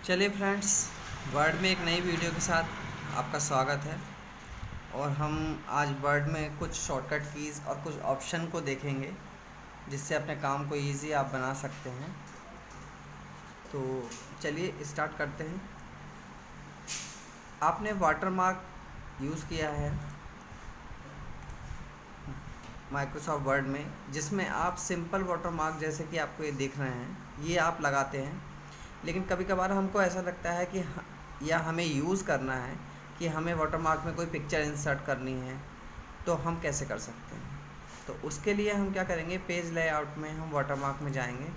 चलिए friends, word में एक नई वीडियो के साथ आपका स्वागत है। और हम आज वर्ड में कुछ शॉर्टकट कीज़ और कुछ ऑप्शन को देखेंगे जिससे अपने काम को इजी आप बना सकते हैं। तो चलिए स्टार्ट करते हैं। आपने वाटरमार्क यूज़ किया है माइक्रोसॉफ्ट वर्ड में, जिसमें आप सिंपल वाटरमार्क जैसे कि आपको ये दिख रहे हैं ये आप लगाते हैं। लेकिन कभी कभार हमको ऐसा लगता है कि या हमें यूज़ करना है कि हमें वाटरमार्क में कोई पिक्चर इंसर्ट करनी है, तो हम कैसे कर सकते हैं। तो उसके लिए हम क्या करेंगे, पेज लेआउट में हम वाटरमार्क में जाएंगे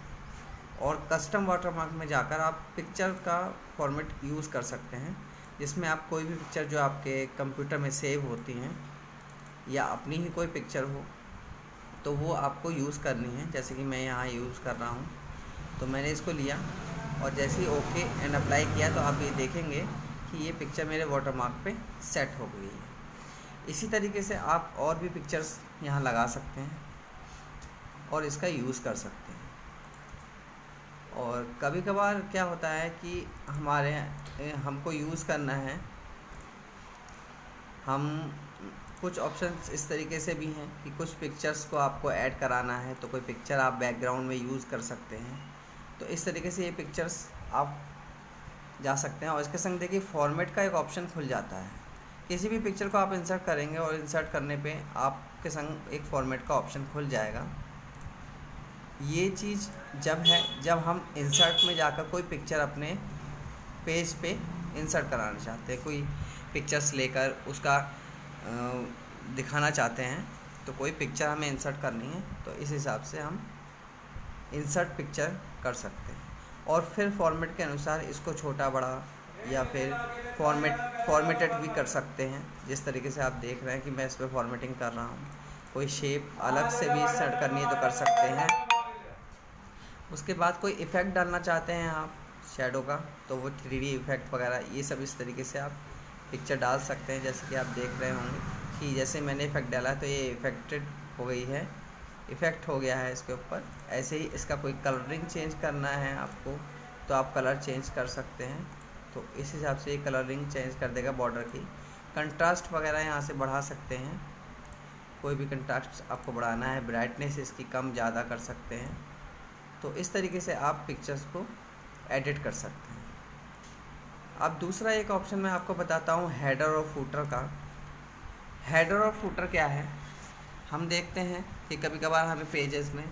और कस्टम वाटरमार्क में जाकर आप पिक्चर का फॉर्मेट यूज़ कर सकते हैं, जिसमें आप कोई भी पिक्चर जो आपके कंप्यूटर में सेव होती हैं या अपनी ही कोई पिक्चर हो तो वो आपको यूज़ करनी है। जैसे कि मैं यहाँ यूज़ कर रहा हूँ, तो मैंने इसको लिया और जैसे ही ओके एंड अप्लाई किया तो आप ये देखेंगे कि ये पिक्चर मेरे वाटरमार्क पे सेट हो गई है। इसी तरीके से आप और भी पिक्चर्स यहाँ लगा सकते हैं और इसका यूज़ कर सकते हैं। और कभी कभार क्या होता है कि हमको यूज़ करना है, हम कुछ ऑप्शंस इस तरीके से भी हैं कि कुछ पिक्चर्स को आपको ऐड कराना है तो कोई पिक्चर आप बैकग्राउंड में यूज़ कर सकते हैं। तो इस तरीके से ये पिक्चर्स आप जा सकते हैं। और इसके संग देखिए फॉर्मेट का एक ऑप्शन खुल जाता है। किसी भी पिक्चर को आप इंसर्ट करेंगे और इंसर्ट करने पे आपके संग एक फॉर्मेट का ऑप्शन खुल जाएगा। ये चीज़ जब हम इंसर्ट में जाकर कोई पिक्चर अपने पेज पे इंसर्ट कराना चाहते हैं, कोई पिक्चर्स लेकर उसका दिखाना चाहते हैं, तो कोई पिक्चर हमें इंसर्ट करनी है तो इस हिसाब से हम इंसर्ट पिक्चर कर सकते हैं। और फिर फॉर्मेट के अनुसार इसको छोटा बड़ा या फिर फॉर्मेटेड भी कर सकते हैं। जिस तरीके से आप देख रहे हैं कि मैं इस पर फॉर्मेटिंग कर रहा हूँ, कोई शेप अलग से भी इंसर्ट करनी है तो कर सकते हैं। उसके बाद कोई इफ़ेक्ट डालना चाहते हैं आप शैडो का, तो वो 3D इफ़ेक्ट वगैरह ये सब इस तरीके से आप पिक्चर डाल सकते हैं। जैसे कि आप देख रहे होंगे कि जैसे मैंने इफ़ेक्ट डाला तो ये इफ़ेक्टेड हो गई है, इफ़ेक्ट हो गया है इसके ऊपर। ऐसे ही इसका कोई कलरिंग चेंज करना है आपको तो आप कलर चेंज कर सकते हैं, तो इस हिसाब से ये कलरिंग चेंज कर देगा बॉर्डर की। कंट्रास्ट वगैरह यहाँ से बढ़ा सकते हैं, कोई भी कंट्रास्ट आपको बढ़ाना है, ब्राइटनेस इसकी कम ज़्यादा कर सकते हैं। तो इस तरीके से आप पिक्चर्स को एडिट कर सकते हैं। अब दूसरा एक ऑप्शन मैं आपको बताता हूँ हेडर और फूटर का। हेडर और फूटर क्या है, हम देखते हैं कि कभी कभार हमें पेजेस में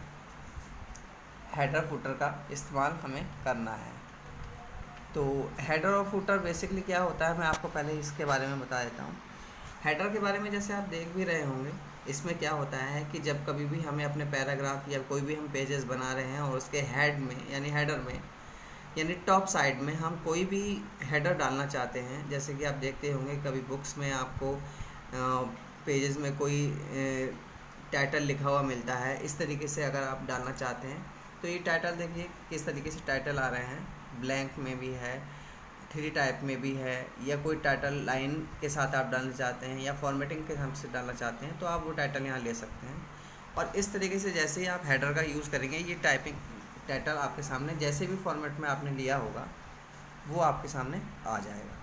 हेडर फूटर का इस्तेमाल हमें करना है। तो हेडर और फूटर बेसिकली क्या होता है, मैं आपको पहले इसके बारे में बता देता हूँ। हेडर के बारे में जैसे आप देख भी रहे होंगे, इसमें क्या होता है कि जब कभी भी हमें अपने पैराग्राफ या कोई भी हम पेजेस बना रहे हैं और उसके हेड में यानी हेडर में यानी टॉप साइड में हम कोई भी हेडर डालना चाहते हैं, जैसे कि आप देखते होंगे कभी बुक्स में आपको पेजेस में कोई टाइटल लिखा हुआ मिलता है। इस तरीके से अगर आप डालना चाहते हैं तो ये टाइटल देखिए किस तरीके से टाइटल आ रहे हैं, ब्लैंक में भी है, 3 टाइप में भी है, या कोई टाइटल लाइन के साथ आप डालना चाहते हैं या फॉर्मेटिंग के हिसाब से डालना चाहते हैं तो आप वो टाइटल यहाँ ले सकते हैं। और इस तरीके से जैसे ही आप हेडर का यूज़ करेंगे, ये टाइटल आपके सामने जैसे भी फॉर्मेट में आपने लिया होगा वो आपके सामने आ जाएगा।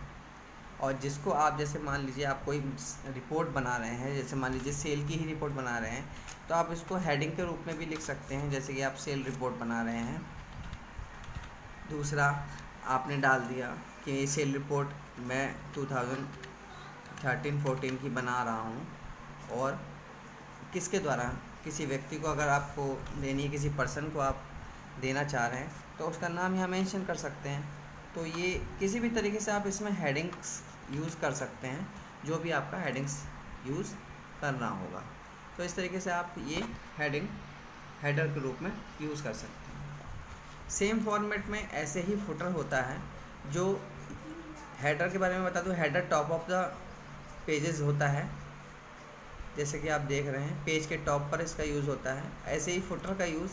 और जिसको आप जैसे मान लीजिए आप कोई रिपोर्ट बना रहे हैं, जैसे मान लीजिए सेल की ही रिपोर्ट बना रहे हैं, तो आप इसको हेडिंग के रूप में भी लिख सकते हैं। जैसे कि आप सेल रिपोर्ट बना रहे हैं, दूसरा आपने डाल दिया कि ये सेल रिपोर्ट मैं 2013-14 की बना रहा हूँ और किसके द्वारा, किसी व्यक्ति को अगर आपको देनी है, किसी पर्सन को आप देना चाह रहे हैं तो उसका नाम यहाँ मेंशन कर सकते हैं। तो ये किसी भी तरीके से आप इसमें हेडिंग्स यूज़ कर सकते हैं, जो भी आपका हेडिंग्स यूज़ करना होगा। तो इस तरीके से आप ये हेडर के रूप में यूज़ कर सकते हैं। सेम फॉर्मेट में ऐसे ही फुटर होता है। जो हेडर के बारे में बता दूँ, header top of the pages होता है, जैसे कि आप देख रहे हैं पेज के टॉप पर इसका यूज़ होता है। ऐसे ही फुटर का use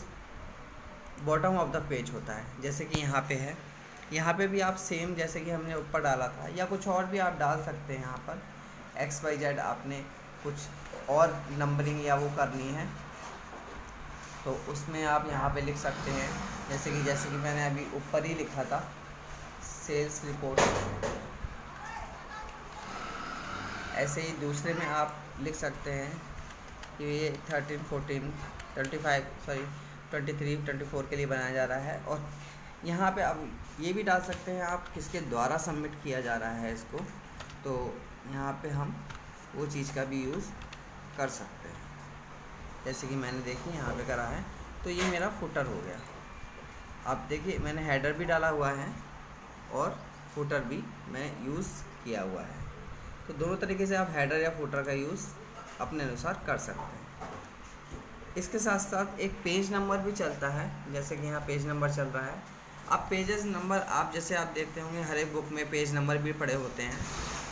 bottom of the page होता है, जैसे कि यहाँ पे है। यहाँ पे भी आप सेम जैसे कि हमने ऊपर डाला था या कुछ और भी आप डाल सकते हैं। यहाँ पर XYZ आपने कुछ और नंबरिंग या वो करनी है तो उसमें आप यहाँ पे लिख सकते हैं। जैसे कि मैंने अभी ऊपर ही लिखा था सेल्स रिपोर्ट। ऐसे ही दूसरे में आप लिख सकते हैं कि ये 13, 14, 23, 24 के लिए बनाया जा रहा है। और यहाँ पे आप ये भी डाल सकते हैं आप किसके द्वारा सबमिट किया जा रहा है इसको, तो यहाँ पे हम वो चीज़ का भी यूज़ कर सकते हैं। जैसे कि मैंने देखिए यहाँ पे करा है, तो ये मेरा फुटर हो गया। आप देखिए मैंने हेडर भी डाला हुआ है और फुटर भी मैं यूज़ किया हुआ है। तो दोनों तरीके से आप हेडर या फुटर का यूज़ अपने अनुसार कर सकते हैं। इसके साथ साथ एक पेज नंबर भी चलता है, जैसे कि यहाँ पेज नंबर चल रहा है। अब पेजेस नंबर आप जैसे आप देखते होंगे हर एक बुक में पेज नंबर भी पड़े होते हैं,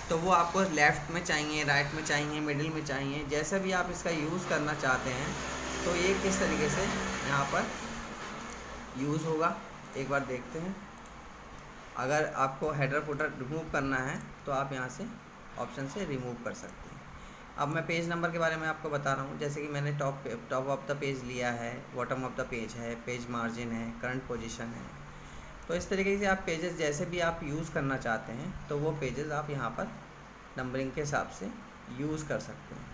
तो वो आपको लेफ़्ट में चाहिए, राइट में चाहिए, मिडिल में चाहिए, जैसा भी आप इसका यूज़ करना चाहते हैं। तो ये किस तरीके से यहाँ पर यूज़ होगा एक बार देखते हैं। अगर आपको हेडर फुटर रिमूव करना है तो आप यहाँ से ऑप्शन से रिमूव कर सकते हैं। अब मैं पेज नंबर के बारे में आपको बता रहा हूँ। जैसे कि मैंने टॉप ऑफ द पेज लिया है, बॉटम ऑफ द पेज है, पेज मार्जिन है, करंट पोजीशन है। तो इस तरीके से आप पेजेस जैसे भी आप यूज़ करना चाहते हैं तो वो पेजेस आप यहाँ पर नंबरिंग के हिसाब से यूज़ कर सकते हैं।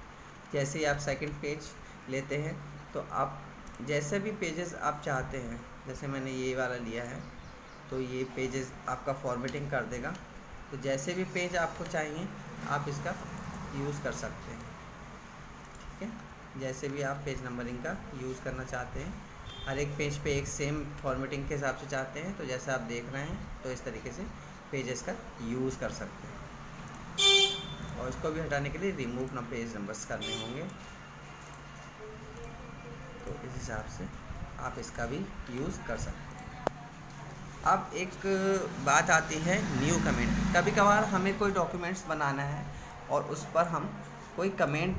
जैसे ही आप सेकंड पेज लेते हैं तो आप जैसे भी पेजेस आप चाहते हैं, जैसे मैंने ये वाला लिया है तो ये पेजेस आपका फॉर्मेटिंग कर देगा। तो जैसे भी पेज आपको चाहिए आप इसका यूज़ कर सकते हैं। ठीक है, जैसे भी आप पेज नंबरिंग का यूज़ करना चाहते हैं, हर एक पेज पे एक सेम फॉर्मेटिंग के हिसाब से चाहते हैं, तो जैसा आप देख रहे हैं तो इस तरीके से पेजेस का यूज़ कर सकते हैं। और इसको भी हटाने के लिए रिमूव ना पेज नंबर्स करने होंगे, तो इस हिसाब से आप इसका भी यूज़ कर सकते हैं। अब एक बात आती है न्यू कमेंट। कभी कभार हमें कोई डॉक्यूमेंट्स बनाना है और उस पर हम कोई कमेंट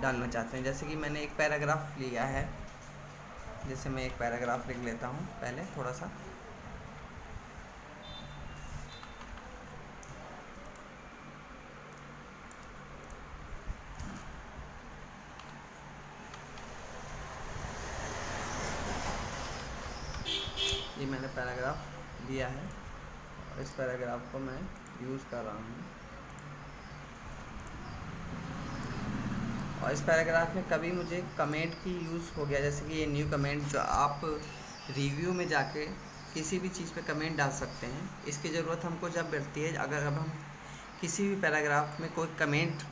डालना चाहते हैं। जैसे कि मैंने एक पैराग्राफ लिया है, जैसे मैं एक पैराग्राफ लिख लेता हूँ पहले थोड़ा सा। ये मैंने पैराग्राफ दिया है और इस पैराग्राफ को मैं यूज़ कर रहा हूँ। और इस पैराग्राफ में कभी मुझे कमेंट की यूज़ हो गया, जैसे कि ये न्यू कमेंट जो आप रिव्यू में जाके किसी भी चीज़ पे कमेंट डाल सकते हैं। इसकी ज़रूरत हमको जब पड़ती है अगर अब हम किसी भी पैराग्राफ में कोई कमेंट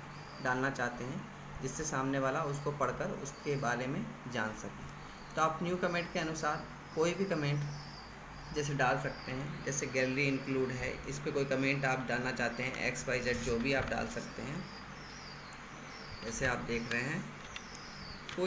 डालना चाहते हैं जिससे सामने वाला उसको पढ़कर उसके बारे में जान सके। तो आप न्यू कमेंट के अनुसार कोई भी कमेंट जैसे डाल सकते हैं। जैसे गैलरी इंक्लूड है, इस पर कोई कमेंट आप डालना चाहते हैं, XYZ जो भी आप डाल सकते हैं। जैसे आप देख रहे हैं